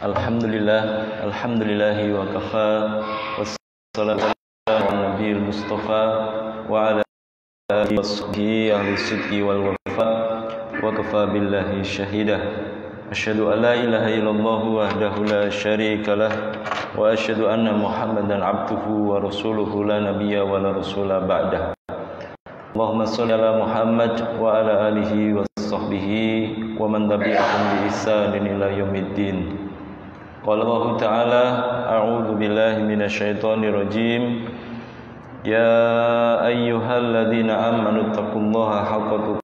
Alhamdulillahi wa kafa, wassalatu ala nabiyil mustafa wa ala alihi wa sahbihi ahli sidqi wal wafa, wa kafa billahi syahida. Asyhadu an la ilaha illallah wahdahu la syarika lah, wa asyhadu anna Muhammadan abduhu wa rasuluhu la nabiyya wa la rasula ba'dah. Allahumma shalli ala Muhammad wa ala alihi wa sahbihi wa man tabi'ahum bi ihsanin ila yaumiddin. Qala Allah Ta'ala, a'udzu billahi minasyaitonir rajim. Ya ayyuhalladzina amanu taqullaha haqqa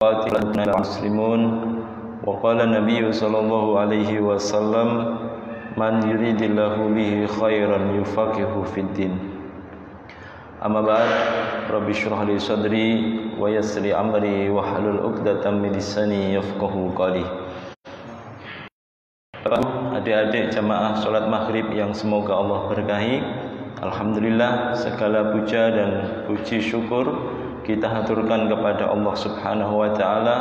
tuqatih wa la muslimun. Wa qala Nabiy sallallahu alaihi wasallam, man yuridillahu bihi khairan yufaqihu fid din. Amma ba'd, rabbi shrah li sadri wa yassir li amri wa hlul 'uqdatam min lisani yafqahu qawli. Adik-adik jamaah salat maghrib yang semoga Allah berkahi, alhamdulillah segala puja dan puji syukur kita haturkan kepada Allah Subhanahu wa taala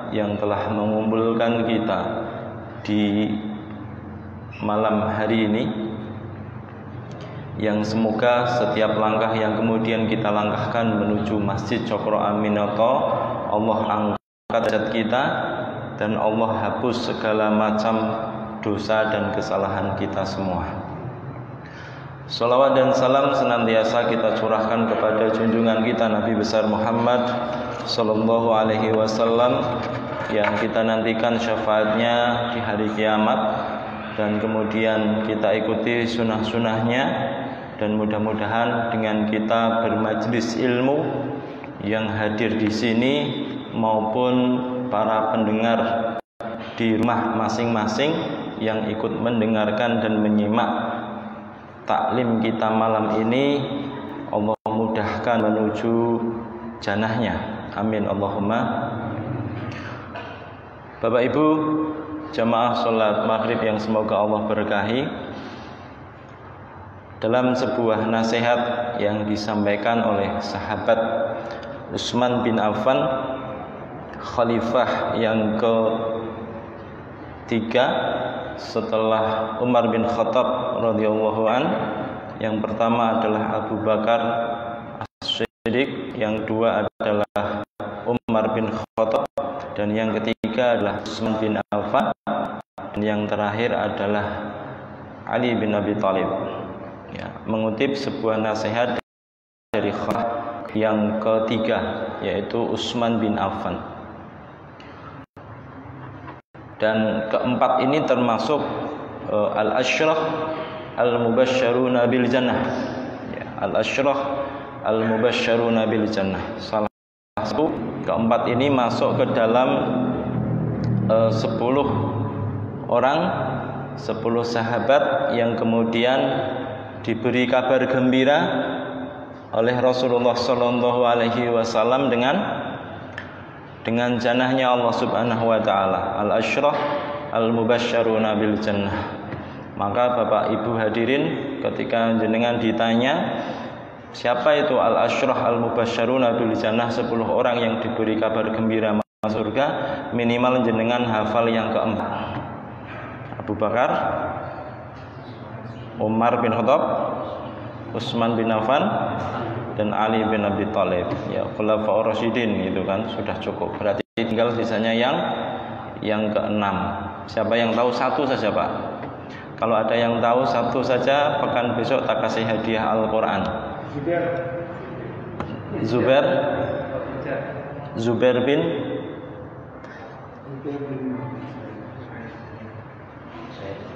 yang telah mengumpulkan kita di malam hari ini, yang semoga setiap langkah yang kemudian kita langkahkan menuju Masjid Cokro Aminoto, Allah angkat derajat kita dan Allah hapus segala macam dosa dan kesalahan kita semua. Salawat dan salam senantiasa kita curahkan kepada junjungan kita Nabi besar Muhammad sallallahu alaihi wasallam yang kita nantikan syafaatnya di hari kiamat, dan kemudian kita ikuti sunnah-sunnahnya, dan mudah-mudahan dengan kita bermajlis ilmu yang hadir di sini maupun para pendengar di rumah masing-masing yang ikut mendengarkan dan menyimak taklim kita malam ini, Allah mudahkan menuju jannahnya. Amin Allahumma. Bapak Ibu jamaah salat maghrib yang semoga Allah berkahi, dalam sebuah nasihat yang disampaikan oleh sahabat Utsman bin Affan, khalifah yang ketiga setelah Umar bin Khattab radhiyallahu an. Yang pertama adalah Abu Bakar As-Siddiq, yang kedua adalah Umar bin Khattab, dan yang ketiga adalah Utsman bin Affan, dan yang terakhir adalah Ali bin Abi Thalib. Ya, mengutip sebuah nasihat dari khalifah yang ketiga, yaitu Utsman bin Affan. Dan keempat ini termasuk al-asyrah al-mubasysyaruna bil jannah. Ya, al-asyrah al-mubasysyaruna bil jannah. Salah satu keempat ini masuk ke dalam 10 orang, 10 sahabat yang kemudian diberi kabar gembira oleh Rasulullah sallallahu alaihi wasallam dengan jannahnya Allah Subhanahu wa taala, al-asyrah al-mubasysyaruna bil jannah. Maka Bapak Ibu hadirin, ketika jenengan ditanya siapa itu al-asyrah al-mubasysyaruna bil jannah, 10 orang yang diberi kabar gembira masuk surga, minimal jenengan hafal yang keempat: Abu Bakar, Umar bin Khattab, Utsman bin Affan, dan Ali bin Abi Thalib. Ya, khulafaur rasyidin itu kan sudah cukup. Berarti tinggal sisanya yang keenam. Siapa yang tahu satu saja, Pak? Kalau ada yang tahu satu saja, pekan besok tak kasih hadiah Al-Qur'an. Zubair bin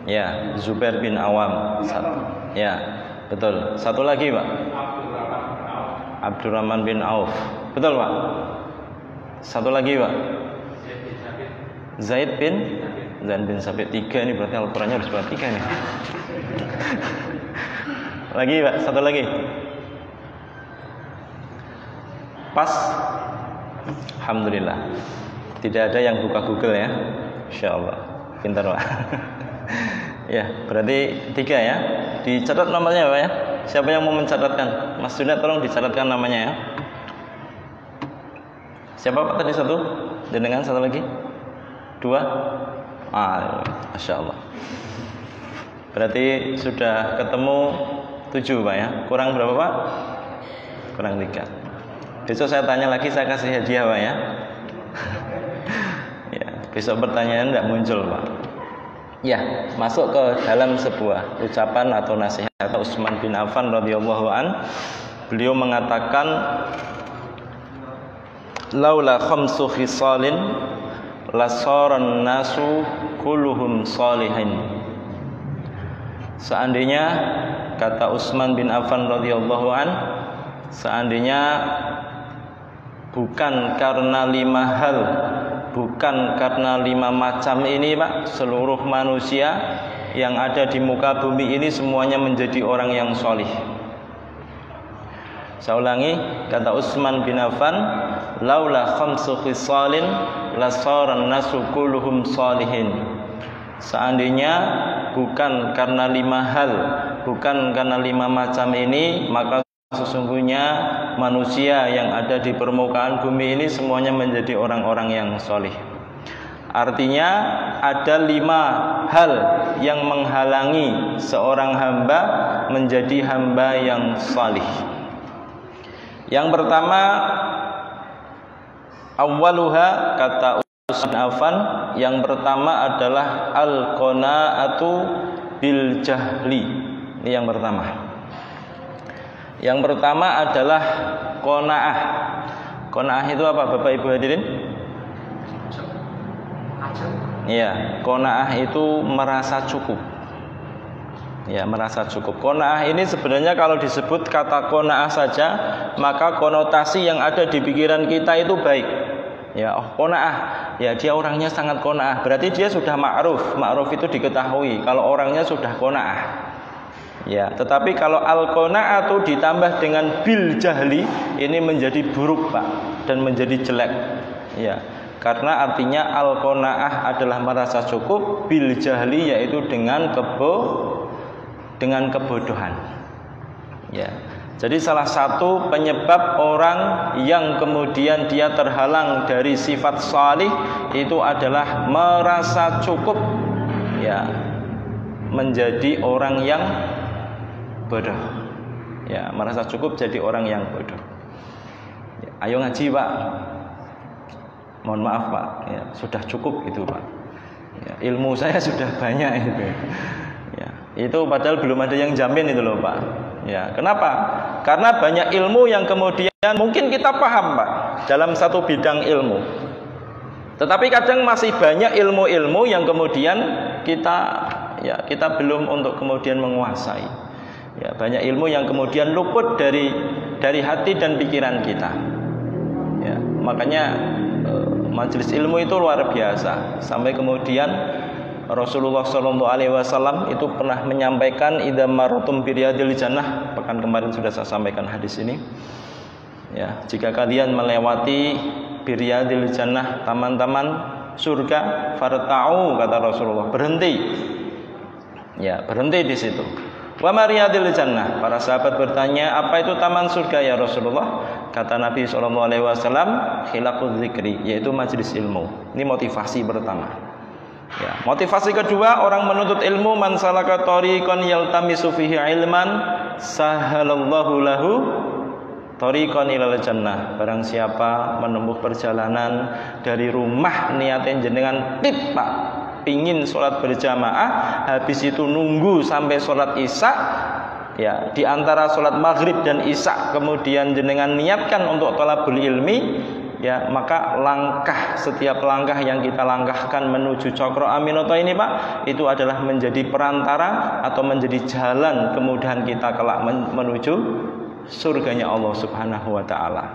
Ya, Zubair bin Awam. Ya, betul. Satu lagi, Pak. Abdurrahman bin Auf. Betul, Pak? Satu lagi, Pak. Zaid bin Sabit. 3 ini berarti Al-Qur'annya harus buat 3 nih. Lagi, Pak, satu lagi. Pas. Alhamdulillah. Tidak ada yang buka Google ya. Insyaallah. Pintar, Pak. Ya, berarti 3 ya. Dicatat nomornya, Pak ya. Siapa yang mau mencatatkan? Mas Junad tolong dicatatkan namanya ya. Siapa Pak tadi? Satu? Jenengan satu lagi? 2? Masya Allah. Berarti sudah ketemu 7 Pak ya. Kurang berapa Pak? Kurang 3. Besok saya tanya lagi, saya kasih hadiah Pak ya. Ya, besok pertanyaan tidak muncul Pak. Ya, masuk ke dalam sebuah ucapan atau nasihat Utsman bin Affan radhiyallahu an. Beliau mengatakan, laula khamsu khisalin lasaran nasu kulluhum salihin. Seandainya, kata Utsman bin Affan radhiyallahu an, seandainya bukan karena 5 hal, bukan karena 5 macam ini Pak, seluruh manusia yang ada di muka bumi ini semuanya menjadi orang yang solih. Saya ulangi, kata Utsman bin Affan, laula khamsu khisalin lasaran nasu kulluhum salihin. Seandainya bukan karena 5 hal, bukan karena 5 macam ini, maka sesungguhnya manusia yang ada di permukaan bumi ini semuanya menjadi orang-orang yang solih. Artinya ada 5 hal yang menghalangi seorang hamba menjadi hamba yang solih. Yang pertama, awwaluha, kata Utsman Affan, yang pertama adalah al-qanaatu bil jahli. Ini yang pertama. Yang pertama adalah qanaah. Qanaah itu apa Bapak Ibu hadirin? Iya, qanaah itu merasa cukup. Ya, merasa cukup. Qanaah ini sebenarnya kalau disebut kata qanaah saja, maka konotasi yang ada di pikiran kita itu baik. Ya, qanaah, ya dia orangnya sangat qanaah. Berarti dia sudah ma'ruf. Ma'ruf itu diketahui kalau orangnya sudah qanaah. Ya, tetapi kalau al-qanaatu ditambah dengan bil jahli, ini menjadi buruk Pak, dan menjadi jelek. Ya, karena artinya al-qanaah adalah merasa cukup, bil jahli yaitu dengan kebodohan. Ya. Jadi salah satu penyebab orang yang kemudian dia terhalang dari sifat salih itu adalah merasa cukup, ya, menjadi orang yang bodoh. Ya, merasa cukup jadi orang yang bodoh. Ya, ayo ngaji Pak. Mohon maaf Pak, ya, sudah cukup itu Pak. Ya, ilmu saya sudah banyak itu. Ya, itu padahal belum ada yang jamin itu loh Pak. Ya, kenapa? Karena banyak ilmu yang kemudian mungkin kita paham Pak dalam satu bidang ilmu. Tetapi kadang masih banyak ilmu-ilmu yang kemudian kita belum untuk kemudian menguasai. Ya, banyak ilmu yang kemudian luput dari hati dan pikiran kita. Ya, makanya majelis ilmu itu luar biasa. Sampai kemudian Rasulullah SAW itu pernah menyampaikan, idza marratum bi riyadil jannah, pekan kemarin sudah saya sampaikan hadis ini. Ya, jika kalian melewati bi riyadil jannah, taman-taman surga, farta'u, kata Rasulullah, berhenti. Ya, berhenti di situ. Wa ma riyadil jannah, para sahabat bertanya, apa itu taman surga ya Rasulullah? Kata Nabi SAW, khilaquz zikri, yaitu majelis ilmu. Ini motivasi pertama. Ya, motivasi kedua, orang menuntut ilmu, man salaka tariqan yaltamisu fihi ilman sahalallahu lahu tariqan ilal jannah. Barang siapa menempuh perjalanan dari rumah niatin jenengan pip Pak, pingin sholat berjamaah, habis itu nunggu sampai sholat isya, ya, di antara sholat maghrib dan isya kemudian jenengan niatkan untuk thalabul ilmi, ya, maka setiap langkah yang kita langkahkan menuju cokro aminoto ini Pak, itu adalah menjadi perantara atau menjadi jalan kemudian kita kelak menuju surganya Allah Subhanahu wa taala.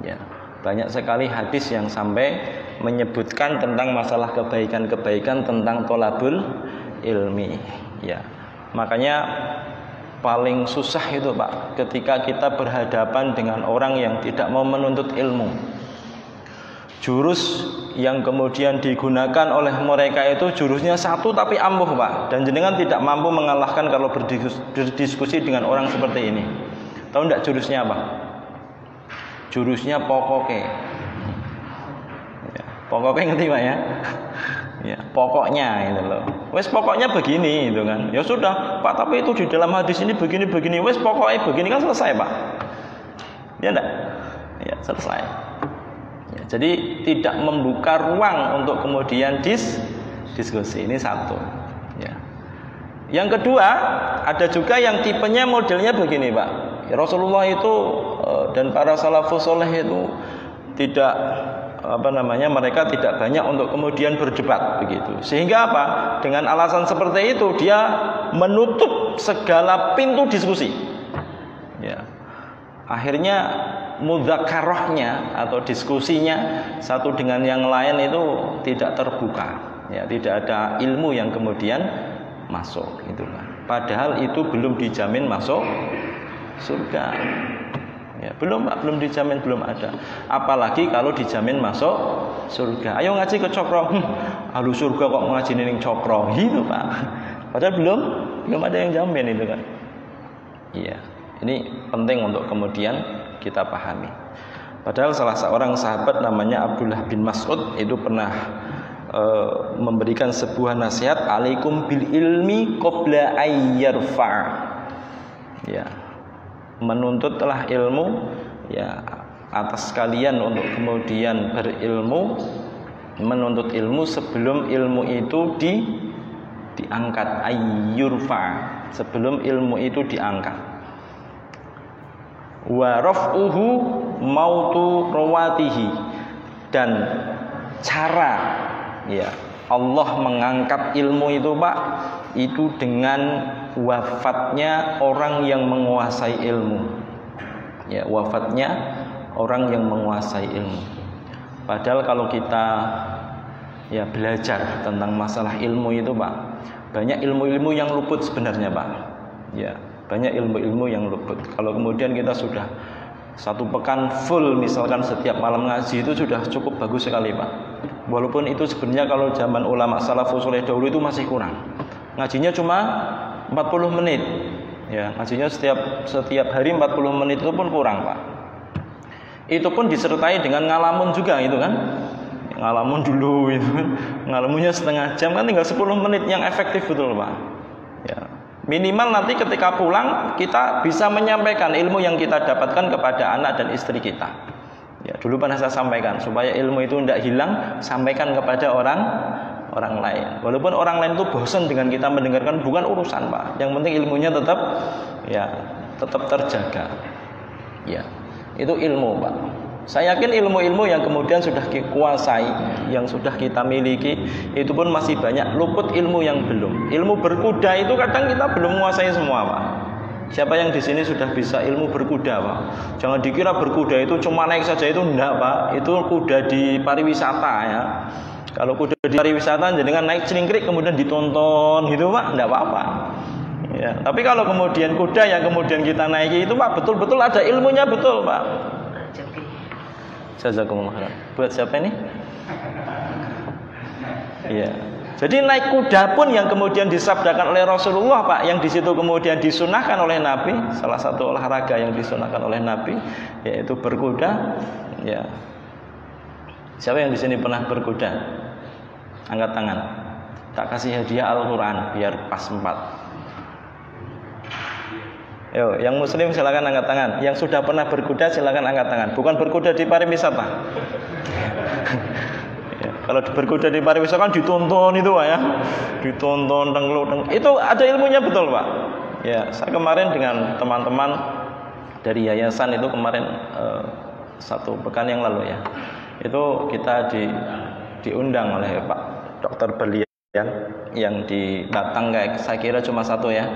Ya, banyak sekali hadis yang sampai menyebutkan tentang masalah kebaikan-kebaikan tentang thalabul ilmi. Ya, makanya paling susah itu Pak, ketika kita berhadapan dengan orang yang tidak mau menuntut ilmu. Jurus yang kemudian digunakan oleh mereka itu jurusnya satu tapi ampuh Pak, dan jenengan tidak mampu mengalahkan kalau berdiskusi dengan orang seperti ini. Tahu enggak jurusnya apa? Jurusnya pokoknya. Ya, pokoknya ngerti Pak ya? Ya, pokoknya itu loh. Wes pokoknya begini itu kan. Ya sudah, Pak, tapi itu di dalam hadis ini begini. Wes pokoknya begini kan selesai, Pak. Ya enggak? Ya, selesai. Ya, jadi tidak membuka ruang untuk kemudian diskusi. Ini satu. Ya. Yang kedua, ada juga yang tipenya modelnya begini, Pak. Ya, Rasulullah itu dan para salafus saleh itu tidak mereka tidak banyak untuk kemudian berdebat begitu. Sehingga apa? Dengan alasan seperti itu dia menutup segala pintu diskusi. Ya. Akhirnya mudzakarahnya atau diskusinya satu dengan yang lain itu tidak terbuka. Ya, tidak ada ilmu yang kemudian masuk itulah. Padahal itu belum dijamin masuk surga. Ya, belum dijamin, belum ada. Apalagi kalau dijamin masuk surga. Ayo ngaji ke Cokro. Aduh surga kok ngaji ning Cokro. Gitu, Pak. Padahal belum ada yang jamin itu kan. Iya. Ini penting untuk kemudian kita pahami. Padahal salah seorang sahabat namanya Abdullah bin Mas'ud itu pernah memberikan sebuah nasihat, alaikum bil ilmi qabla ayyarfa. Ya. Menuntutlah ilmu ya atas kalian untuk kemudian berilmu, menuntut ilmu sebelum ilmu itu diangkat, ayyurfa, sebelum ilmu itu diangkat. Wa raf'uhu mautu rawatihi, dan cara ya Allah mengangkat ilmu itu, Pak, itu dengan wafatnya orang yang menguasai ilmu. Ya, wafatnya orang yang menguasai ilmu. Padahal kalau kita ya belajar tentang masalah ilmu itu, Pak, banyak ilmu-ilmu yang luput sebenarnya, Pak. Ya, banyak ilmu-ilmu yang luput. Kalau kemudian kita sudah satu pekan full misalkan setiap malam ngaji, itu sudah cukup bagus sekali, Pak. Walaupun itu sebenarnya kalau zaman ulama salafus saleh dahulu itu masih kurang. Ngajinya cuma 40 menit. Ya, ngajinya setiap hari 40 menit itu pun kurang, Pak. Itu pun disertai dengan ngalamun juga itu kan. Ngalamun dulu itu kan. Ngalamunnya setengah jam kan, tinggal 10 menit yang efektif betul, Pak. Ya. Minimal nanti ketika pulang kita bisa menyampaikan ilmu yang kita dapatkan kepada anak dan istri kita. Ya, dulu pernah saya sampaikan, supaya ilmu itu tidak hilang, sampaikan kepada orang lain. Walaupun orang lain itu bosan dengan kita mendengarkan, bukan urusan, Pak. Yang penting ilmunya tetap terjaga. Ya, itu ilmu, Pak. Saya yakin ilmu-ilmu yang kemudian sudah dikuasai, yang sudah kita miliki, itu pun masih banyak luput ilmu yang belum. Ilmu berkuda itu kadang kita belum menguasai semua, Pak. Siapa yang di sini sudah bisa ilmu berkuda, Pak? Jangan dikira berkuda itu cuma naik saja, itu enggak, Pak. Itu kuda di pariwisata ya. Kalau kuda di pariwisata jenengan naik celingkrik kemudian ditonton gitu, Pak, enggak apa-apa. Ya, tapi kalau kemudian kuda yang kemudian kita naiki itu, Pak, betul-betul ada ilmunya, betul, Pak. Jazakumullah khairan. Buat siapa ini? Iya. Jadi naik kuda pun yang kemudian disabdakan oleh Rasulullah, Pak, yang di situ kemudian disunahkan oleh Nabi, salah satu olahraga yang disunahkan oleh Nabi, yaitu berkuda. Ya. Siapa yang di sini pernah berkuda? Angkat tangan. Tak kasih hadiah Al-Quran biar pas 4. Yo, yang muslim silakan angkat tangan. Yang sudah pernah berkuda silakan angkat tangan. Bukan berkuda di pariwisata. Ya, kalau berkuda di pariwisata kan ditonton itu, Pak, ya. Ditonton tenggelam. Itu ada ilmunya, betul, Pak. Ya, saya kemarin dengan teman-teman dari yayasan itu kemarin 1 pekan yang lalu ya. Itu kita diundang oleh Pak Dr. Berlian yang di Batang, kayak saya kira cuma 1 ya,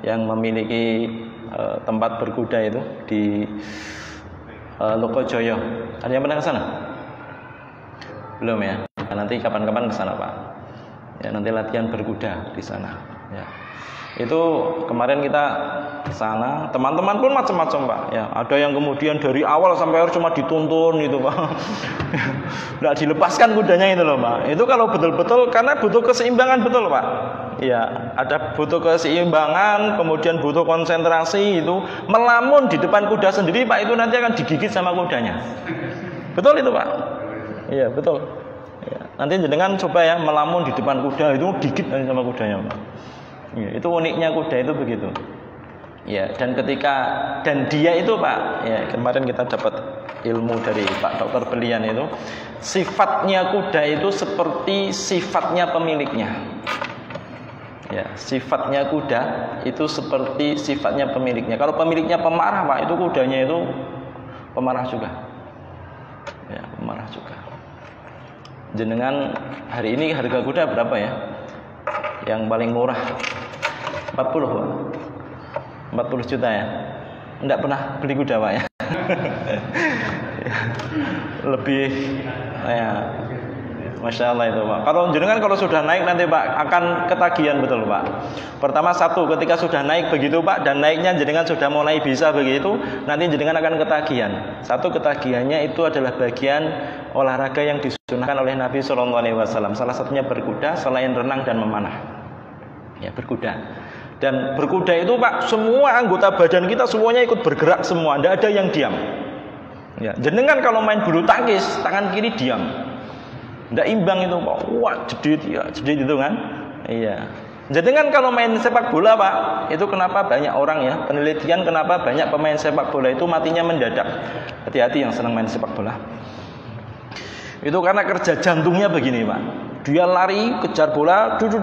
yang memiliki tempat berkuda itu di Lokojoyo. Ada yang pernah ke sana? Belum ya? Nah, nanti kapan-kapan ke sana, Pak. Ya, nanti latihan berkuda di sana. Ya. Itu kemarin kita ke sana, teman-teman pun macam-macam, Pak. Ya, ada yang kemudian dari awal sampai akhir cuma dituntun gitu, Pak. Nggak dilepaskan kudanya itu loh, Pak. Itu kalau betul-betul karena butuh keseimbangan, betul, Pak. Ya, ada butuh keseimbangan, kemudian butuh konsentrasi itu. Melamun di depan kuda sendiri, Pak, itu nanti akan digigit sama kudanya. Betul itu, Pak. Iya, betul. Ya. Nanti jenengan coba ya melamun di depan kuda itu digigit sama kudanya, Pak. Ya, itu uniknya kuda itu begitu. Ya, dan dia itu, Pak, ya kemarin kita dapat ilmu dari Pak Dokter Belian itu, sifatnya kuda itu seperti sifatnya pemiliknya. Ya, sifatnya kuda itu seperti sifatnya pemiliknya. Kalau pemiliknya pemarah, Pak, itu kudanya itu pemarah juga. Ya, pemarah juga. Jenengan hari ini harga kuda berapa ya? Yang paling murah 40, Pak. 40 juta ya. Enggak pernah beli kuda, Pak ya. Lebih ya. Masya Allah itu, Pak. Kalau jenengan kalau sudah naik nanti, Pak, akan ketagihan betul, Pak. Pertama satu, ketika sudah naik begitu, Pak, dan naiknya jenengan sudah mulai bisa begitu, nanti jenengan akan ketagihan. Satu, ketagihannya itu adalah bagian olahraga yang disunahkan oleh Nabi SAW. Salah satunya berkuda, selain renang dan memanah. Ya, berkuda. Dan berkuda itu, Pak, semua anggota badan kita semuanya ikut bergerak semua, tidak ada yang diam. Ya, jenengan kalau main bulu tangkis, tangan kiri diam. Tidak imbang itu, Pak. Wah, jedit ya, jedit itu kan. Iya. Jadi kan kalau main sepak bola, Pak, itu kenapa banyak orang ya, penelitian kenapa banyak pemain sepak bola itu matinya mendadak. Hati-hati yang senang main sepak bola. Itu karena kerja jantungnya begini, Pak. Dia lari, kejar bola, dudut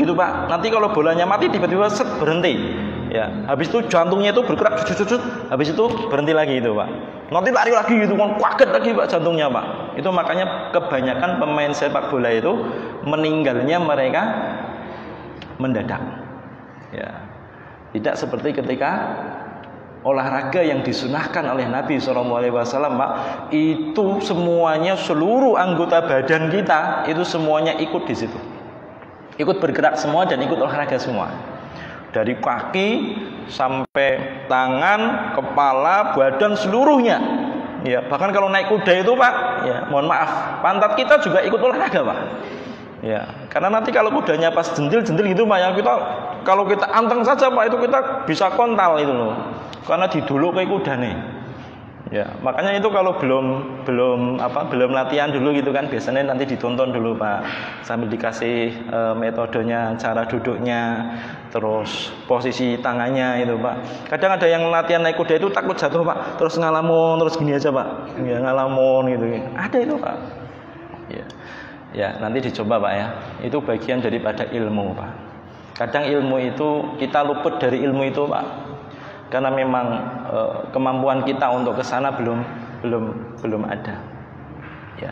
gitu, Pak. Nanti kalau bolanya mati tiba-tiba set berhenti. Ya, habis itu jantungnya itu bergerak, habis itu berhenti lagi itu, Pak. Nanti lari lagi gitu, kaget lagi, Pak, jantungnya, Pak. Itu makanya kebanyakan pemain sepak bola itu meninggalnya mereka mendadak. Ya. Tidak seperti ketika olahraga yang disunahkan oleh Nabi SAW, Pak, itu semuanya, seluruh anggota badan kita itu semuanya ikut di situ, ikut bergerak semua dan ikut olahraga semua, dari kaki sampai tangan, kepala, badan seluruhnya. Ya, bahkan kalau naik kuda itu, Pak, ya mohon maaf, pantat kita juga ikut olahraga, Pak. Ya, karena nanti kalau kudanya pas jendil-jendil gitu, Pak, ya kita kalau kita anteng saja, Pak, itu kita bisa kontal itu loh. Karena diduluk kayak kuda nih. Ya, makanya itu kalau belum latihan dulu gitu kan, biasanya nanti ditonton dulu, Pak, sambil dikasih metodenya, cara duduknya, terus posisi tangannya itu, Pak. Kadang ada yang latihan naik kuda itu takut jatuh, Pak, terus ngalamun, terus gini aja, Pak, ya ngalamun gitu. Ada itu, Pak. Ya, ya nanti dicoba, Pak ya. Itu bagian daripada ilmu, Pak. Kadang ilmu itu kita luput dari ilmu itu, Pak. Karena memang kemampuan kita untuk ke sana belum ada. Ya.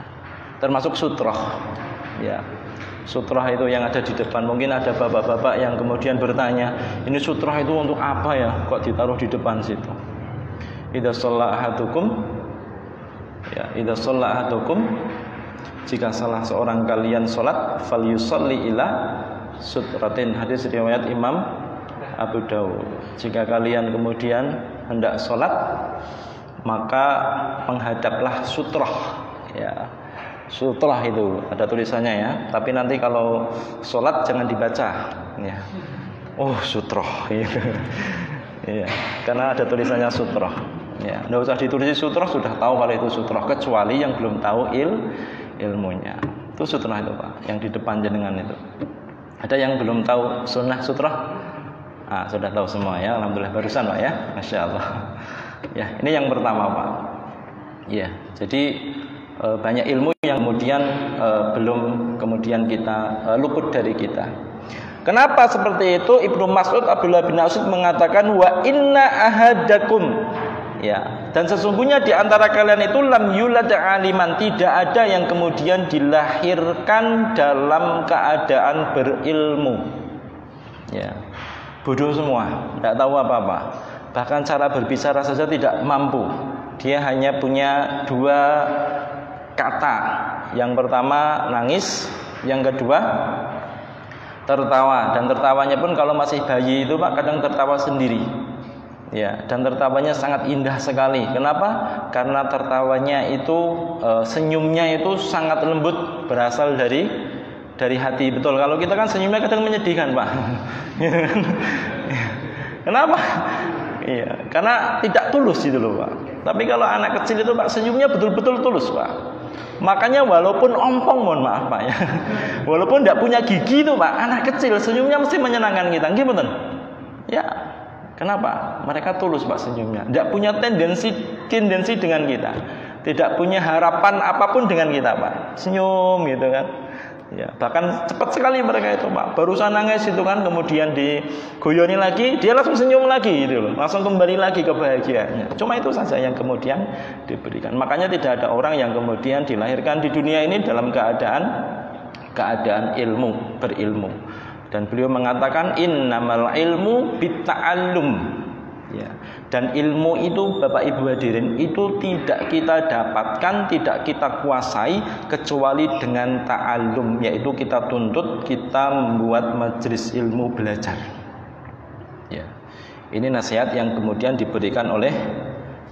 Termasuk sutroh. Ya. Sutroh itu yang ada di depan. Mungkin ada bapak-bapak yang kemudian bertanya, ini sutroh itu untuk apa ya? Kok ditaruh di depan situ? Idza shalla ahadukum, ya, idza shalla ahadukum, jika salah seorang kalian salat, falyusalli ila sutratin. Hadis riwayat Imam Abu Dawud. Jika kalian kemudian hendak sholat, maka menghadaplah sutroh. Ya, sutroh itu ada tulisannya ya. Tapi nanti kalau sholat jangan dibaca. Ya. Oh sutroh. Ya, karena ada tulisannya sutroh. Ya, nggak usah ditulis sutroh, sudah tahu kalau itu sutroh, kecuali yang belum tahu ilmunya. Itu sutroh itu, Pak, yang di depan jenengan itu. Ada yang belum tahu sunnah sutroh? Ah, sudah tahu semua ya, alhamdulillah barusan, Pak ya, masya Allah. Ya, ini yang pertama, Pak. Ya, jadi banyak ilmu yang kemudian belum kemudian kita luput dari kita. Kenapa seperti itu? Ibnu Mas'ud Abdullah bin Mas'ud mengatakan wa inna ahadakum, ya, dan sesungguhnya di antara kalian itu lam yulad aliman, tidak ada yang kemudian dilahirkan dalam keadaan berilmu. Ya. Bodoh semua, tidak tahu apa-apa. Bahkan cara berbicara saja tidak mampu. Dia hanya punya dua kata. Yang pertama nangis, yang kedua tertawa. Dan tertawanya pun kalau masih bayi itu, Pak, kadang tertawa sendiri. Ya, dan tertawanya sangat indah sekali. Kenapa? Karena tertawanya itu senyumnya itu sangat lembut, berasal dari hati, betul. Kalau kita kan senyumnya kadang menyedihkan, Pak. Kenapa? Iya, karena tidak tulus itu loh, Pak. Tapi kalau anak kecil itu, Pak, senyumnya betul-betul tulus, Pak. Makanya walaupun ompong, mohon maaf Pak ya, walaupun tidak punya gigi itu Pak, anak kecil senyumnya mesti menyenangkan kita, gimana? Ya, kenapa? Mereka tulus Pak senyumnya, tidak punya tendensi dengan kita, tidak punya harapan apapun dengan kita Pak, senyum gitu kan. Ya, bahkan cepat sekali mereka itu Pak, barusan nangis itu kan, kemudian digoyoni lagi, dia langsung senyum lagi gitu loh, langsung kembali lagi kebahagiaannya. Cuma itu saja yang kemudian diberikan. Makanya tidak ada orang yang kemudian dilahirkan di dunia ini dalam keadaan berilmu. Dan beliau mengatakan innamal ilmu bitta'allum. Ya. Dan ilmu itu Bapak Ibu hadirin itu tidak kita dapatkan, tidak kita kuasai kecuali dengan ta'allum, yaitu kita tuntut, kita membuat majelis ilmu belajar. Ya. Ini nasihat yang kemudian diberikan oleh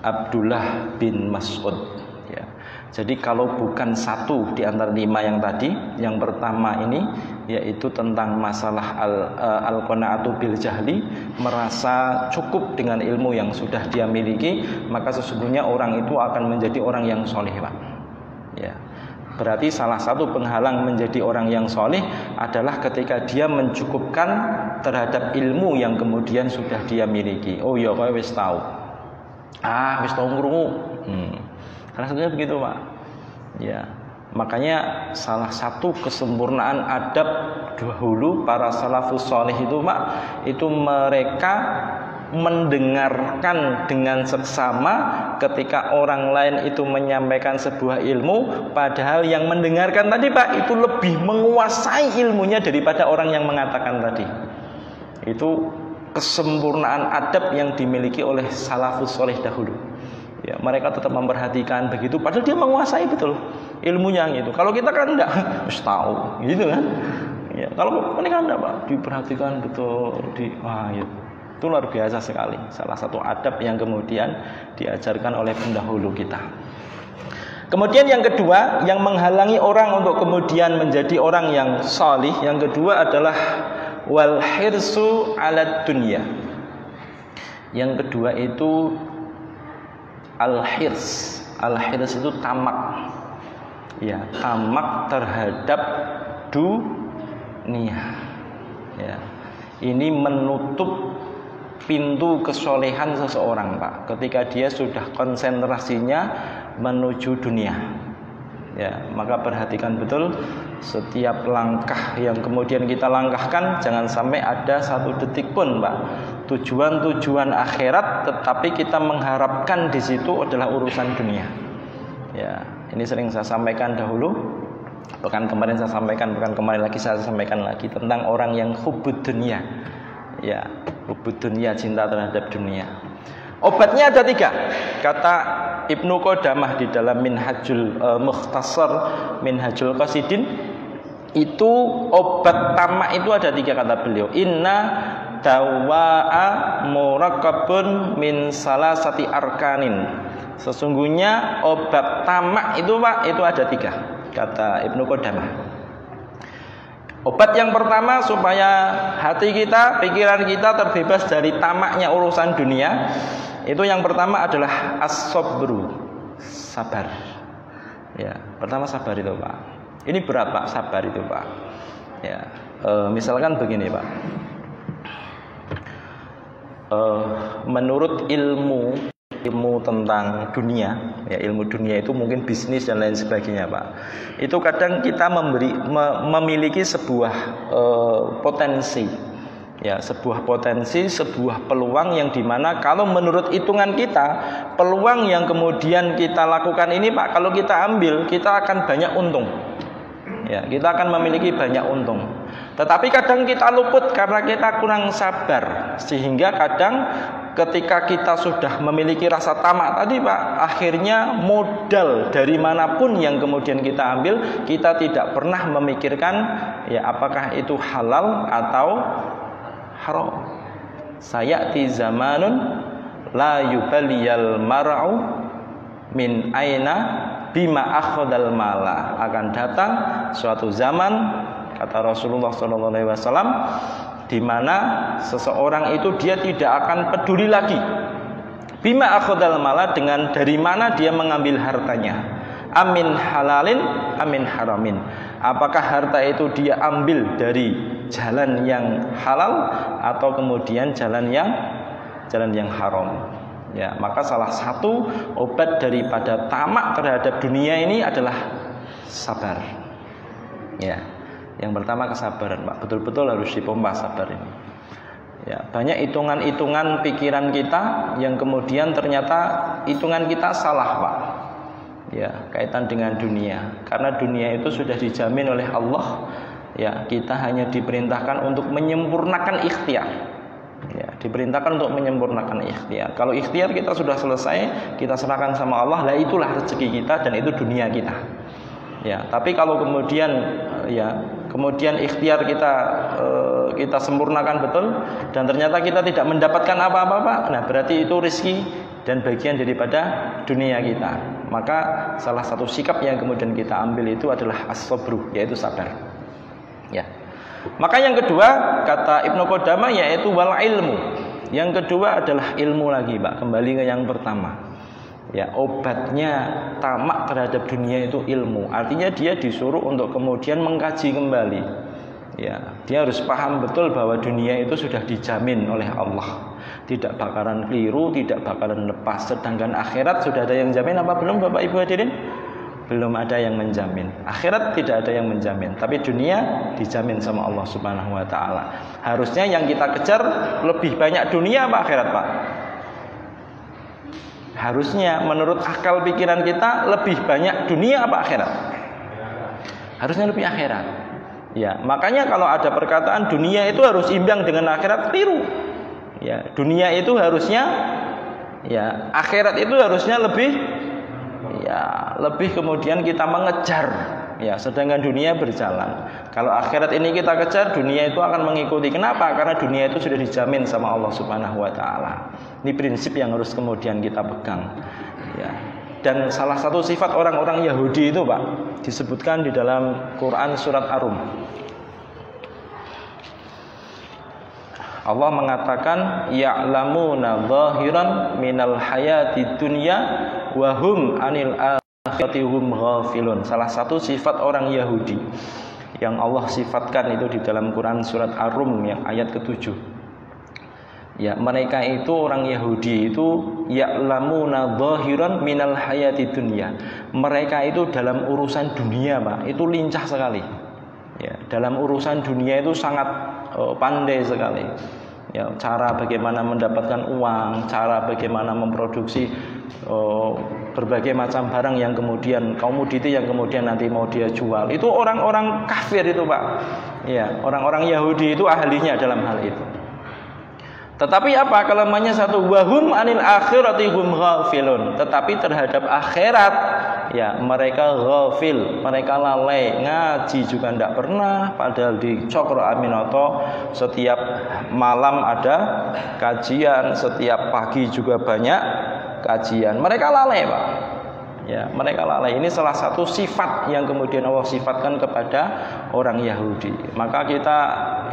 Abdullah bin Mas'ud. Ya. Jadi kalau bukan satu di antara 5 yang tadi, yang pertama ini yaitu tentang masalah al-qanaatu bil jahli, merasa cukup dengan ilmu yang sudah dia miliki, maka sesungguhnya orang itu akan menjadi orang yang soleh Pak. Ya. Berarti salah satu penghalang menjadi orang yang soleh adalah ketika dia mencukupkan terhadap ilmu yang kemudian sudah dia miliki. Oh ya, kowe wis tahu. Wis tahu ngrungu. Karena sebenarnya begitu Pak. Ya, makanya salah satu kesempurnaan adab dahulu para salafus soleh itu Pak, itu mereka mendengarkan dengan seksama ketika orang lain itu menyampaikan sebuah ilmu, padahal yang mendengarkan tadi Pak itu lebih menguasai ilmunya daripada orang yang mengatakan tadi. Itu kesempurnaan adab yang dimiliki oleh salafus soleh dahulu. Ya, mereka tetap memperhatikan begitu, padahal dia menguasai betul ilmunya gitu. Kalau kita kan enggak, harus tahu, gitu kan? Ya, kalau mereka enggak Pak, diperhatikan betul, gitu. Itu luar biasa sekali. Salah satu adab yang kemudian diajarkan oleh pendahulu kita. Kemudian yang kedua, yang menghalangi orang untuk kemudian menjadi orang yang salih, yang kedua adalah wal hirsu 'alad dunya. Yang kedua itu al-hirs. Al-hirs itu tamak. Ya, tamak terhadap dunia. Ya. Ini menutup pintu kesolehan seseorang Pak, ketika dia sudah konsentrasinya menuju dunia. Ya, maka perhatikan betul setiap langkah yang kemudian kita langkahkan, jangan sampai ada satu detik pun Pak tujuan akhirat, tetapi kita mengharapkan di situ adalah urusan dunia. Ya, ini sering saya sampaikan dahulu, pekan kemarin saya sampaikan lagi tentang orang yang hubbud dunia. Ya, hubbud dunia, cinta terhadap dunia. Obatnya ada 3, kata Ibnu Qodamah di dalam Minhajul Mukhtasar Minhajul Qasidin. Itu obat tamak itu ada 3 kata beliau. Inna dawa'a murakkabun min salasati arkanin. Sesungguhnya obat tamak itu Pak, itu ada 3, kata Ibnu Qodamah. Obat yang pertama supaya hati kita, pikiran kita terbebas dari tamaknya urusan dunia, itu yang pertama adalah as-sabru, sabar. Ya, pertama sabar itu Pak. Ini berat Pak, sabar itu Pak. Ya, misalkan begini Pak. Menurut ilmu tentang dunia, ya, ilmu dunia itu mungkin bisnis dan lain sebagainya Pak. Itu kadang kita memiliki sebuah potensi, ya, sebuah peluang yang dimana kalau menurut hitungan kita, peluang yang kemudian kita lakukan ini Pak, kalau kita ambil, kita akan banyak untung. Ya, kita akan memiliki banyak untung. Tetapi kadang kita luput karena kita kurang sabar, sehingga kadang ketika kita sudah memiliki rasa tamak tadi Pak, akhirnya modal dari manapun yang kemudian kita ambil, kita tidak pernah memikirkan ya apakah itu halal atau haram. Sayati zamanun la yubaliyal mar'u min aina bima akhadal mala. Akan datang suatu zaman, kata Rasulullah SAW, di mana seseorang itu dia tidak akan peduli lagi bima akhadal mala, dengan dari mana dia mengambil hartanya. Amin halalin, amin haramin. Apakah harta itu dia ambil dari jalan yang halal atau kemudian jalan yang haram? Ya, maka salah satu obat daripada tamak terhadap dunia ini adalah sabar. Ya, yang pertama kesabaran, Pak. Betul-betul harus dipompa sabar ini. Ya, banyak hitungan-hitungan pikiran kita yang kemudian ternyata hitungan kita salah, Pak. Ya, kaitan dengan dunia. Karena dunia itu sudah dijamin oleh Allah. Ya, kita hanya diperintahkan untuk menyempurnakan ikhtiar. Ya, diperintahkan untuk menyempurnakan ikhtiar. Kalau ikhtiar kita sudah selesai, kita serahkan sama Allah, lah itulah rezeki kita dan itu dunia kita. Ya, tapi kalau kemudian ikhtiar kita sempurnakan betul dan ternyata kita tidak mendapatkan apa-apa, nah berarti itu rezeki dan bagian daripada dunia kita. Maka salah satu sikap yang kemudian kita ambil itu adalah as-sabru, yaitu sabar. Ya. Maka yang kedua kata Ibnu Qudamah yaitu wal ilmu. Yang kedua adalah ilmu lagi, Pak. Kembali ke yang pertama. Ya, obatnya tamak terhadap dunia itu ilmu. Artinya dia disuruh untuk kemudian mengkaji kembali. Ya, dia harus paham betul bahwa dunia itu sudah dijamin oleh Allah. Tidak bakalan keliru, tidak bakalan lepas. Sedangkan akhirat sudah ada yang jamin apa belum, Bapak Ibu hadirin? Belum ada yang menjamin. Akhirat tidak ada yang menjamin, tapi dunia dijamin sama Allah Subhanahu wa taala. Harusnya yang kita kejar lebih banyak dunia apa akhirat, Pak? Harusnya menurut akal pikiran kita lebih banyak dunia apa akhirat? Harusnya lebih akhirat. Ya, makanya kalau ada perkataan dunia itu harus imbang dengan akhirat, keliru. Ya, dunia itu harusnya akhirat itu harusnya lebih kemudian kita mengejar. Ya, sedangkan dunia berjalan. Kalau akhirat ini kita kejar, dunia itu akan mengikuti. Kenapa? Karena dunia itu sudah dijamin sama Allah Subhanahu wa taala. Ini prinsip yang harus kemudian kita pegang. Ya. Dan salah satu sifat orang-orang Yahudi itu, Pak, disebutkan di dalam Quran surat Ar-Rum. Allah mengatakan ya'lamuna zahiran minal hayati dunya wa hum anil akhirati hum ghafilun. Salah satu sifat orang Yahudi yang Allah sifatkan itu di dalam Quran surat Ar-Rum yang ayat ke-7. Ya, mereka itu orang Yahudi itu ya'lamuna zahiran minal hayati dunya. Mereka itu dalam urusan dunia, Pak, itu lincah sekali. Ya, dalam urusan dunia itu sangat pandai sekali. Ya, cara bagaimana mendapatkan uang, cara bagaimana memproduksi berbagai macam barang yang kemudian komoditi yang kemudian nanti mau dia jual. Itu orang-orang kafir itu, Pak. Ya, orang-orang Yahudi itu ahlinya dalam hal itu. Tetapi apa kelemahannya satu, wahum anil akhirati hum ghafilun. Tetapi terhadap akhirat ya mereka ghafil, mereka lalai, ngaji juga tidak pernah. Padahal di Cokro Aminoto setiap malam ada kajian, setiap pagi juga banyak kajian. Mereka lalai, Pak. Ya, mereka lalai. Ini salah satu sifat yang kemudian Allah sifatkan kepada orang Yahudi. Maka kita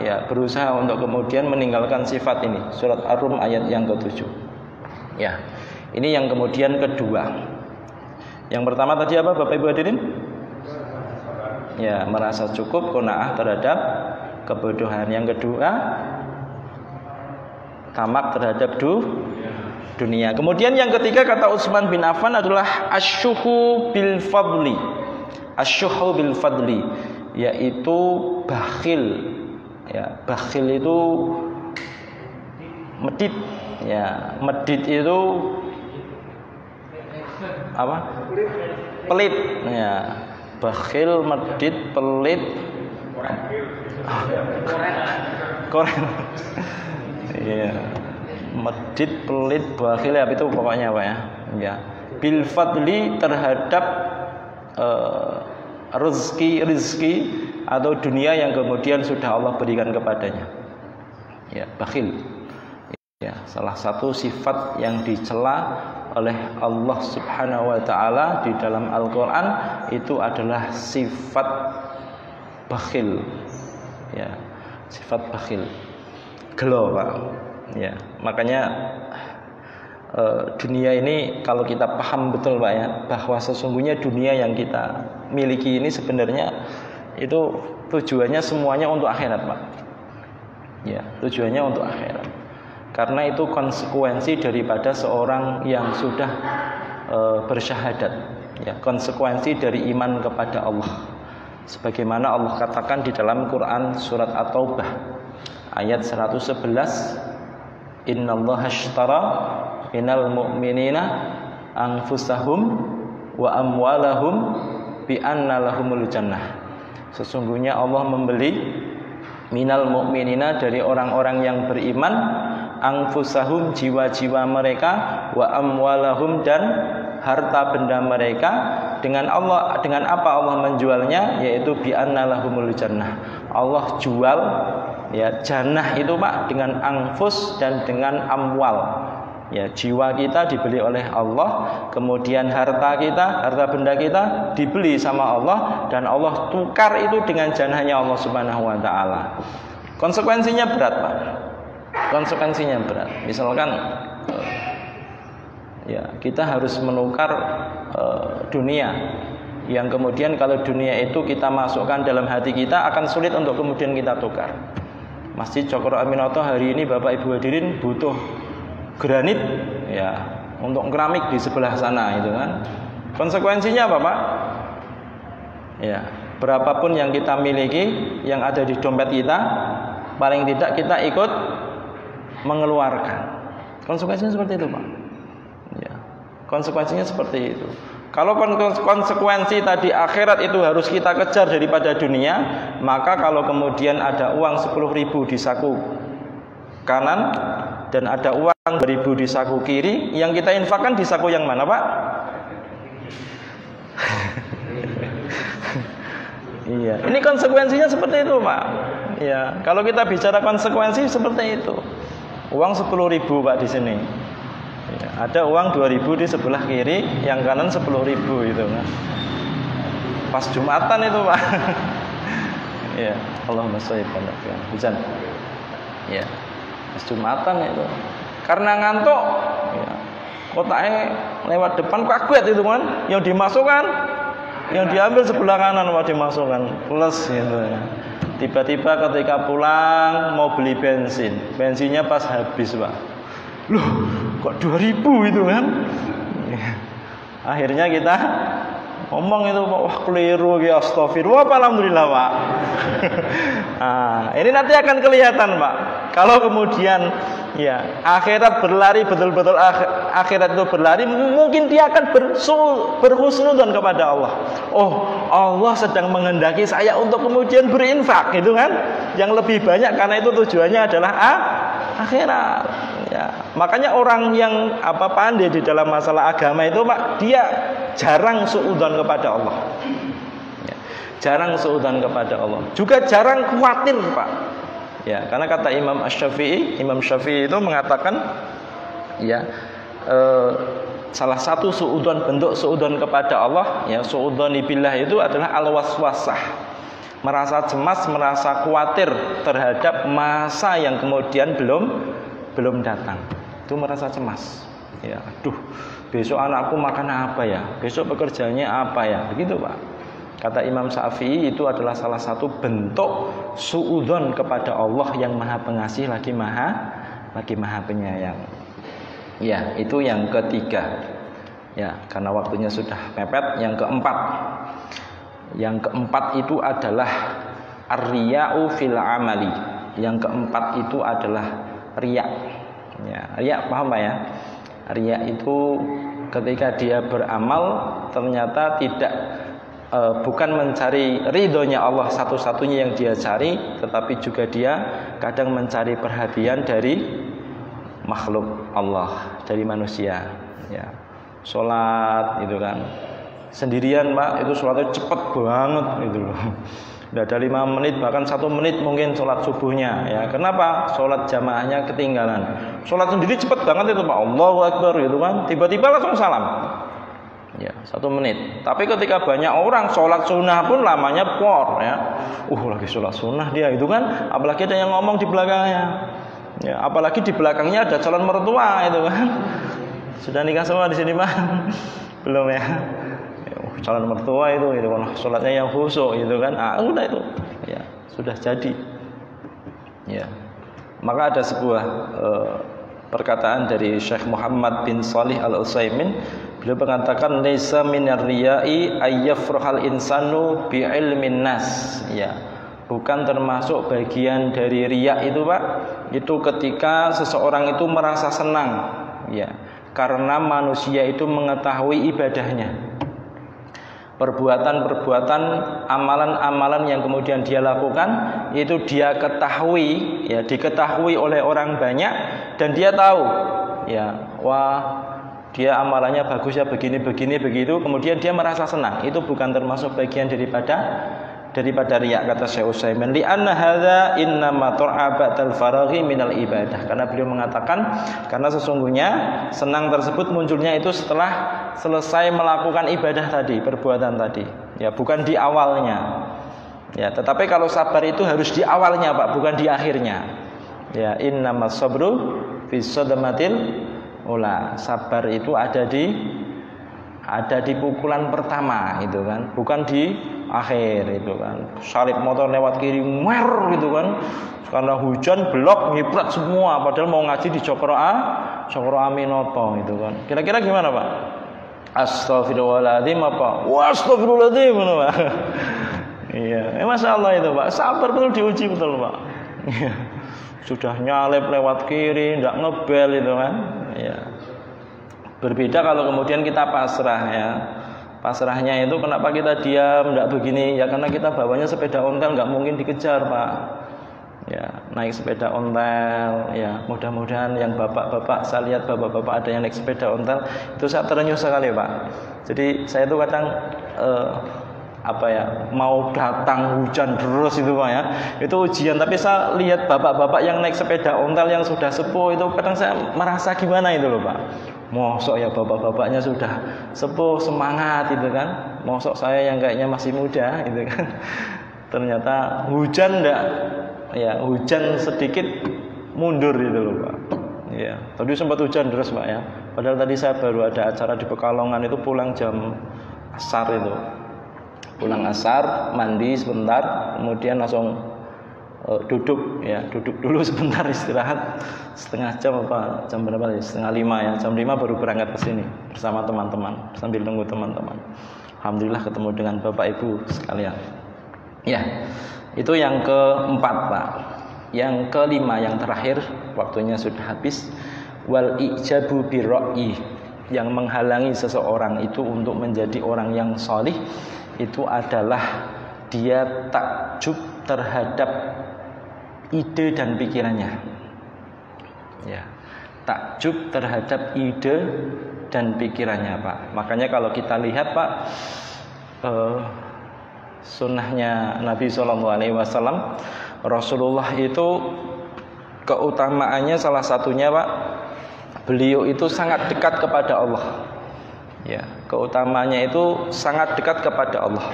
ya berusaha untuk kemudian meninggalkan sifat ini. Surat Ar-Rum ayat yang ke-7. Ya. Ini yang kemudian kedua. Yang pertama tadi apa, Bapak Ibu hadirin? Ya, merasa cukup, qanaah terhadap kebodohan. Yang kedua, tamak terhadap dunia. Kemudian yang ketiga kata Utsman bin Affan adalah asyuhu bil fadli. Asyuhu bil fadli yaitu bakhil. Ya, bakhil itu medit. Ya, medit itu apa? Pelit. Ya, bakhil, medit, pelit. Koren. Iya. Medit, pelit, bakhil, itu pokoknya apa ya? Ya. Bil fadli terhadap rezeki atau dunia yang kemudian sudah Allah berikan kepadanya. Ya, bakhil. Ya, salah satu sifat yang dicela oleh Allah Subhanahu wa taala di dalam Al-Qur'an itu adalah sifat bakhil. Ya, sifat bakhil. Gelo, Pak. Ya, makanya dunia ini kalau kita paham betul Pak ya, bahwa sesungguhnya dunia yang kita miliki ini sebenarnya itu tujuannya semuanya untuk akhirat Pak. Ya, tujuannya untuk akhirat. Karena itu konsekuensi daripada seorang yang sudah bersyahadat. Ya, konsekuensi dari iman kepada Allah. Sebagaimana Allah katakan di dalam Quran surat At-Taubah ayat 111, Innallaha ashtara minal mu'minina anfusahum wa amwalahum bi anna lahumul jannah. Sesungguhnya Allah membeli minal mu'minina dari orang-orang yang beriman, anfusahum jiwa-jiwa mereka, wa amwalahum dan harta benda mereka. Dengan apa Allah menjualnya? Yaitu bi anna lahumul jannah. Allah jual ya jannah itu Pak dengan anfus dan dengan amwal. Ya, jiwa kita dibeli oleh Allah, kemudian harta benda kita dibeli sama Allah, dan Allah tukar itu dengan jannahnya Allah Subhanahu wa taala. Konsekuensinya berat, Pak. Konsekuensinya berat. Misalkan ya, kita harus menukar dunia, yang kemudian kalau dunia itu kita masukkan dalam hati kita akan sulit untuk kemudian kita tukar. Masjid Cokro Aminoto hari ini Bapak Ibu hadirin butuh granit ya untuk keramik di sebelah sana itu kan. Konsekuensinya apa Pak? Ya, berapapun yang kita miliki, yang ada di dompet kita, paling tidak kita ikut mengeluarkan. Konsekuensinya seperti itu Pak. Ya, konsekuensinya seperti itu. Kalau konsekuensi tadi akhirat itu harus kita kejar daripada dunia, maka kalau kemudian ada uang 10.000 di saku kanan dan ada uang 2.000 di saku kiri, yang kita infakkan di saku yang mana Pak? Iya, ini konsekuensinya seperti itu Pak. Ya, kalau kita bicara konsekuensi seperti itu. Uang 10.000 Pak di sini. Ya, ada uang 2.000 di sebelah kiri, yang kanan 10.000 itu kan. Pas Jumatan itu Pak. Ya, Allahumma sholli ala Muhammad. Hujan. Ya, pas Jumatan itu. Karena ngantuk, ya, kotaknya lewat depan kaget itu kan, yang dimasukkan, yang diambil sebelah kanan Pak dimasukkan, plus gitu. Tiba-tiba ketika pulang mau beli bensin, bensinnya pas habis Pak. Loh, kok 2.000 itu kan? Akhirnya kita ngomong itu Pak, wah keliru ya, astagfirullah, alhamdulillah Pak. Nah, ini nanti akan kelihatan Pak. Kalau kemudian ya akhirat berlari, betul-betul akhirat itu berlari, mungkin dia akan berhusnudzon kepada Allah. Oh, Allah sedang menghendaki saya untuk kemudian berinfak, gitu kan? Yang lebih banyak, karena itu tujuannya adalah akhirat. Ya, makanya orang yang pandai di dalam masalah agama itu Pak, dia jarang suudzon kepada Allah. Ya, jarang suudzon kepada Allah. Juga jarang khawatir Pak. Ya, karena kata Imam Syafi'i itu mengatakan ya salah satu bentuk suudzon kepada Allah, ya suudzoni billah itu adalah al-waswasah. Merasa cemas, merasa khawatir terhadap masa yang kemudian belum datang. Itu merasa cemas. Ya, aduh, besok anakku makan apa ya? Besok pekerjaannya apa ya? Begitu Pak. Kata Imam Syafi'i itu adalah salah satu bentuk suudzon kepada Allah yang Maha Pengasih lagi Maha Penyayang. Ya, itu yang ketiga. Ya, karena waktunya sudah mepet. Yang keempat itu adalah ar-riya'u fil amali. Yang keempat itu adalah riya. Ya, riya paham Pak ya? Riya itu ketika dia beramal ternyata bukan mencari ridhonya Allah satu-satunya yang dia cari, tetapi juga dia kadang mencari perhatian dari makhluk Allah, dari manusia. Ya, sholat itu kan sendirian Pak, itu sholatnya cepet banget gitu loh. Udah ada 5 menit, bahkan 1 menit mungkin sholat subuhnya. Ya, kenapa? Sholat jamaahnya ketinggalan. Sholat sendiri cepet banget itu Pak, Allahu Akbar gitu kan, tiba-tiba langsung salam. Ya, 1 menit. Tapi ketika banyak orang sholat sunnah pun lamanya por ya. Lagi sholat sunnah dia itu kan, apalagi ada yang ngomong di belakangnya. Ya, apalagi di belakangnya ada calon mertua itu kan. Sudah nikah semua di sini, Pak? Belum ya? Calon mertua itu kan sholatnya yang khusyuk gitu kan. Udah itu. Ya, sudah jadi. Ya. Maka ada sebuah perkataan dari Syekh Muhammad bin Shalih Al-Utsaimin. Beliau mengatakan laisa minar riya'i ayyafrahal insanu bi ilmin nas. Ya. Bukan termasuk bagian dari riya itu, Pak. Itu ketika seseorang itu merasa senang, ya, karena manusia itu mengetahui ibadahnya. Perbuatan-perbuatan, amalan-amalan yang kemudian dia lakukan itu dia ketahui, ya, diketahui oleh orang banyak dan dia tahu, ya, wah, dia amalannya bagus ya, begini begitu, kemudian dia merasa senang. Itu bukan termasuk bagian daripada riya, kata Syekh Utsaimin. Li anna hadza innama tur'a ba'dal faraghi minal ibadah. Karena beliau mengatakan karena sesungguhnya senang tersebut munculnya itu setelah selesai melakukan ibadah tadi, perbuatan tadi. Ya, bukan di awalnya. Ya, tetapi kalau sabar itu harus di awalnya, Pak, bukan di akhirnya. Ya, innamas sabru fi sadamatil ula. Sabar itu ada di pukulan pertama itu kan, bukan di akhir itu kan. Salib motor lewat kiri mer gitu kan, karena hujan blok nyiprat semua, padahal mau ngaji di Cokro Aminoto itu kan. Kira-kira gimana, Pak? Astagfirullahaladzim apa? Astagfirullahaladzim, Pak. Iya, masya Allah itu, Pak. Sabar betul diuji betul, Pak. Sudah nyalip lewat kiri, tidak ngebel itu kan. Iya. Berbeda kalau kemudian kita pasrah, ya. Pasrahnya itu kenapa kita diam, tidak begini? Ya karena kita bawanya sepeda ontel, nggak mungkin dikejar, Pak. Ya, naik sepeda ontel, ya. Mudah-mudahan yang bapak-bapak, saya lihat bapak-bapak ada yang naik sepeda ontel, itu saya terenyuh sekali, Pak. Jadi saya itu kadang mau datang hujan terus itu, Pak, ya. Itu ujian, tapi saya lihat bapak-bapak yang naik sepeda ontel yang sudah sepuh itu kadang saya merasa gimana itu loh, Pak. Mosok ya bapak-bapaknya sudah sepuh, semangat itu kan. Mosok saya yang kayaknya masih muda itu kan. Ternyata hujan hujan sedikit mundur itu loh, Pak. Ya, tadi sempat hujan terus, Pak, ya. Padahal tadi saya baru ada acara di Pekalongan itu pulang jam asar itu. Pulang asar, mandi sebentar, kemudian langsung duduk dulu sebentar, istirahat setengah jam jam berapa ya, setengah 5 ya, jam 5 baru berangkat ke sini bersama teman-teman sambil nunggu teman-teman. Alhamdulillah ketemu dengan Bapak Ibu sekalian. Ya, itu yang keempat, Pak. Yang kelima, yang terakhir, waktunya sudah habis. Wal ijabu birra'i, yang menghalangi seseorang itu untuk menjadi orang yang sholih itu adalah dia takjub terhadap ide dan pikirannya. Ya, takjub terhadap ide dan pikirannya, Pak. Makanya kalau kita lihat, Pak, sunnahnya Nabi SAW, Rasulullah itu keutamaannya salah satunya, Pak, beliau itu sangat dekat kepada Allah. Ya, keutamaannya itu sangat dekat kepada Allah.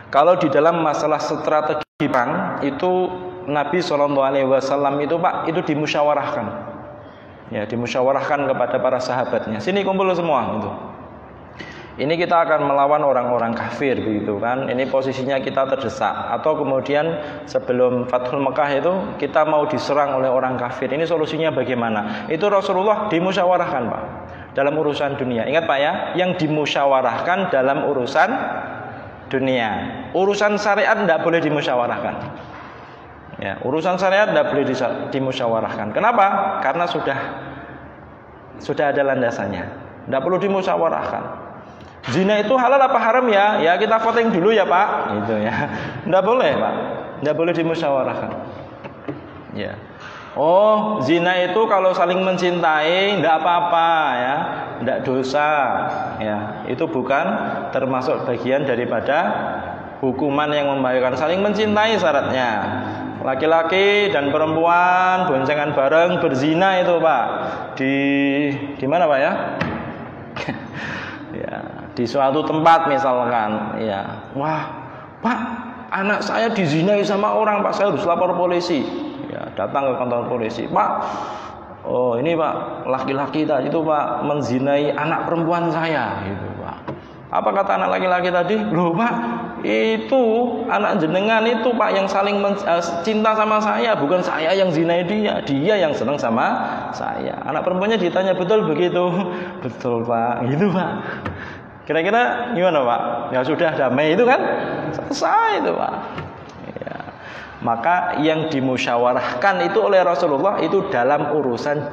Kalau di dalam masalah strategi perang itu Nabi SAW itu, Pak, itu dimusyawarahkan. Ya, dimusyawarahkan kepada para sahabatnya. Sini kumpul semua gitu. Ini kita akan melawan orang-orang kafir begitu kan. Ini posisinya kita terdesak, atau kemudian sebelum Fathul Mekah itu kita mau diserang oleh orang kafir. Ini solusinya bagaimana? Itu Rasulullah dimusyawarahkan, Pak, dalam urusan dunia. Ingat, Pak, ya, yang dimusyawarahkan dalam urusan dunia. Urusan syariat tidak boleh dimusyawarahkan. Ya, urusan syariat tidak boleh dimusyawarahkan. Kenapa? Karena sudah ada landasannya. Tidak perlu dimusyawarahkan. Zina itu halal apa haram ya? Ya kita voting dulu ya, Pak. Itu ya. Tidak boleh, Pak. Tidak boleh dimusyawarahkan. Ya. Oh, zina itu kalau saling mencintai tidak apa-apa ya, tidak dosa. Ya, itu bukan termasuk bagian daripada hukuman yang membahayakan. Saling mencintai syaratnya. Laki-laki dan perempuan boncengan bareng berzina itu, Pak. Di mana, Pak, ya? Ya, di suatu tempat misalkan, ya. Wah, Pak, anak saya dizinai sama orang, Pak, saya harus lapor polisi. Ya, datang ke kantor polisi. Pak, oh ini Pak, laki-laki tadi itu Pak menzinai anak perempuan saya gitu Pak. Apa kata anak laki-laki tadi? Loh Pak, itu anak jenengan itu Pak yang saling cinta sama saya, bukan saya yang zinai dia, dia yang senang sama saya. Anak perempuannya ditanya, betul begitu? Betul Pak, gitu Pak. Kira-kira gimana Pak? Ya sudah damai itu kan? Selesai itu Pak. Ya. Maka yang dimusyawarahkan itu oleh Rasulullah itu dalam urusan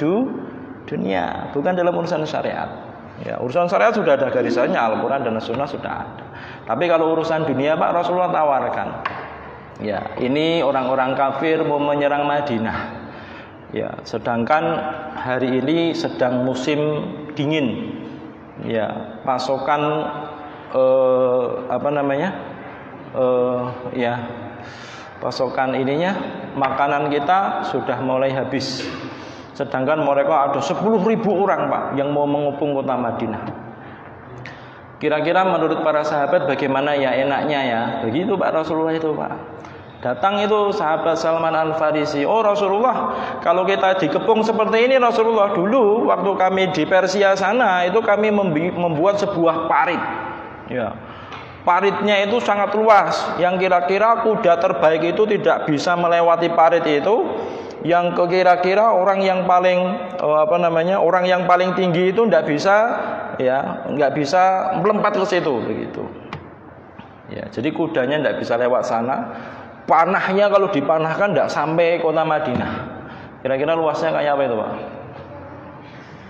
dunia, bukan dalam urusan syariat. Ya, urusan syariat sudah ada garisannya, Al-Quran dan Sunnah sudah ada. Tapi kalau urusan dunia Pak, Rasulullah tawarkan. Ya, ini orang-orang kafir mau menyerang Madinah. Ya, sedangkan hari ini sedang musim dingin. Ya, pasokan pasokan ininya makanan kita sudah mulai habis. Sedangkan mereka ada 10.000 orang Pak yang mau mengepung kota Madinah. Kira-kira menurut para sahabat bagaimana ya enaknya ya? Begitu Pak Rasulullah itu Pak. Datang itu sahabat Salman Al-Farisi. Oh Rasulullah, kalau kita dikepung seperti ini Rasulullah, dulu waktu kami di Persia sana itu kami membuat sebuah parit. Ya. Paritnya itu sangat luas. Yang kira-kira kuda terbaik itu tidak bisa melewati parit itu. Yang kira-kira orang yang paling orang yang paling tinggi itu nggak bisa melompat ke situ begitu. Ya, jadi kudanya nggak bisa lewat sana. Panahnya kalau dipanahkan nggak sampai kota Madinah. Kira-kira luasnya kayak apa itu Pak?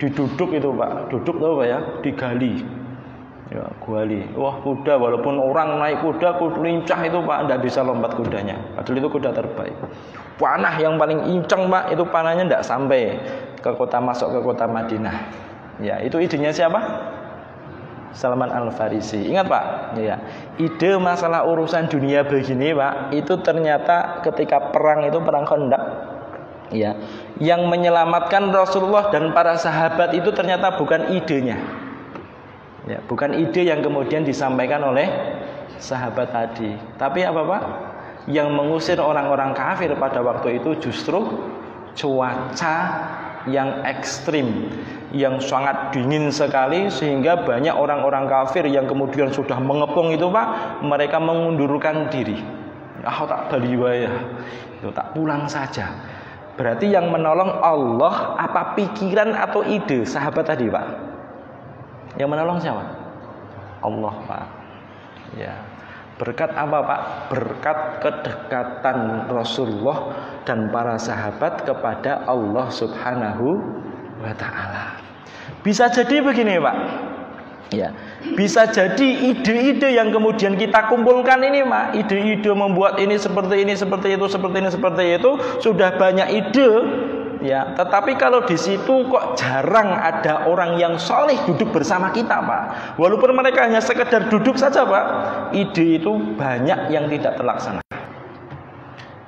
Diduduk itu Pak, duduk tahu Pak ya, digali. Ya, gali. Wah kuda walaupun orang naik kuda lincah itu Pak, nggak bisa lompat kudanya. Padahal itu kuda terbaik. Panah yang paling inceng Pak, itu panahnya nggak sampai masuk ke kota Madinah. Ya, itu idenya siapa? Salman Al-Farisi. Ingat Pak, ya. Ide masalah urusan dunia begini Pak, itu ternyata ketika perang Khandaq, ya, yang menyelamatkan Rasulullah dan para sahabat itu ternyata bukan idenya. Ya, bukan ide yang kemudian disampaikan oleh sahabat tadi. Tapi apa Pak? Yang mengusir orang-orang kafir pada waktu itu justru cuaca yang ekstrim, yang sangat dingin sekali, sehingga banyak orang-orang kafir yang kemudian sudah mengepung itu Pak, mereka mengundurkan diri. Tak bali wae, tak pulang saja. Berarti yang menolong Allah apa pikiran atau ide sahabat tadi Pak? Yang menolong siapa? Allah Pak. Ya. Berkat apa Pak? Berkat kedekatan Rasulullah dan para sahabat kepada Allah Subhanahu wa Ta'ala. Bisa jadi begini Pak. Ya, bisa jadi ide-ide yang kemudian kita kumpulkan ini Pak, ide-ide membuat ini seperti itu, seperti itu, sudah banyak ide. Ya, tetapi kalau di situ kok jarang ada orang yang soleh duduk bersama kita Pak. Walaupun mereka hanya sekedar duduk saja Pak, ide itu banyak yang tidak terlaksana.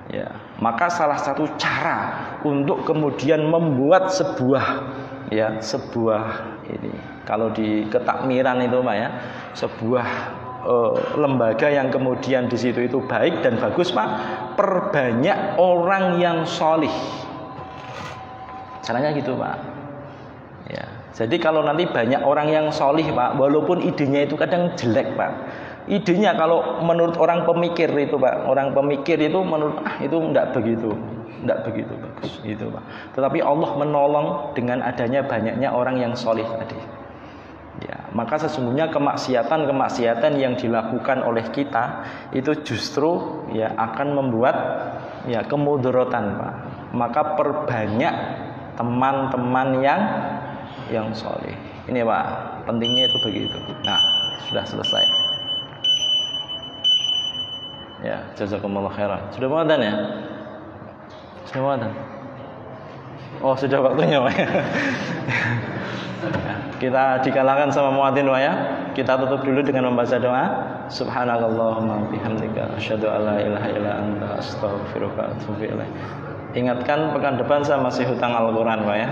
Ya, maka salah satu cara untuk kemudian membuat sebuah ini, kalau di ketakmiran itu Pak ya, sebuah lembaga yang kemudian di situ itu baik dan bagus Pak, perbanyak orang yang soleh. Caranya gitu Pak. Ya, jadi kalau nanti banyak orang yang solih Pak, walaupun idenya itu kadang jelek Pak. Idenya kalau menurut orang pemikir itu Pak, orang pemikir itu menurut itu enggak begitu bagus gitu Pak. Tetapi Allah menolong dengan adanya banyaknya orang yang solih tadi. Ya, maka sesungguhnya kemaksiatan yang dilakukan oleh kita itu justru ya akan membuat ya kemudaratan Pak. Maka perbanyak teman-teman yang soleh. Ini Pak, pentingnya itu begitu. Nah, sudah selesai. Ya, jazakumullah khairan. Sudah mau adzan ya? Sudah mau adzan? Oh, sudah waktunya Pak ya. Kita dikalahkan sama muadzin Pak ya. Kita tutup dulu dengan membaca doa. Subhanakallahumma bihamdika asyhadu an la ilaha illa anta astaghfiruka wa atubu ilaik. Ingatkan pekan depan saya masih hutang Al-Quran Pak ya.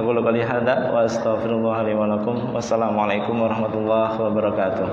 Aku lupa lihadat wa astaghfirullah li wa lakum. Wassalamualaikum warahmatullahi wabarakatuh.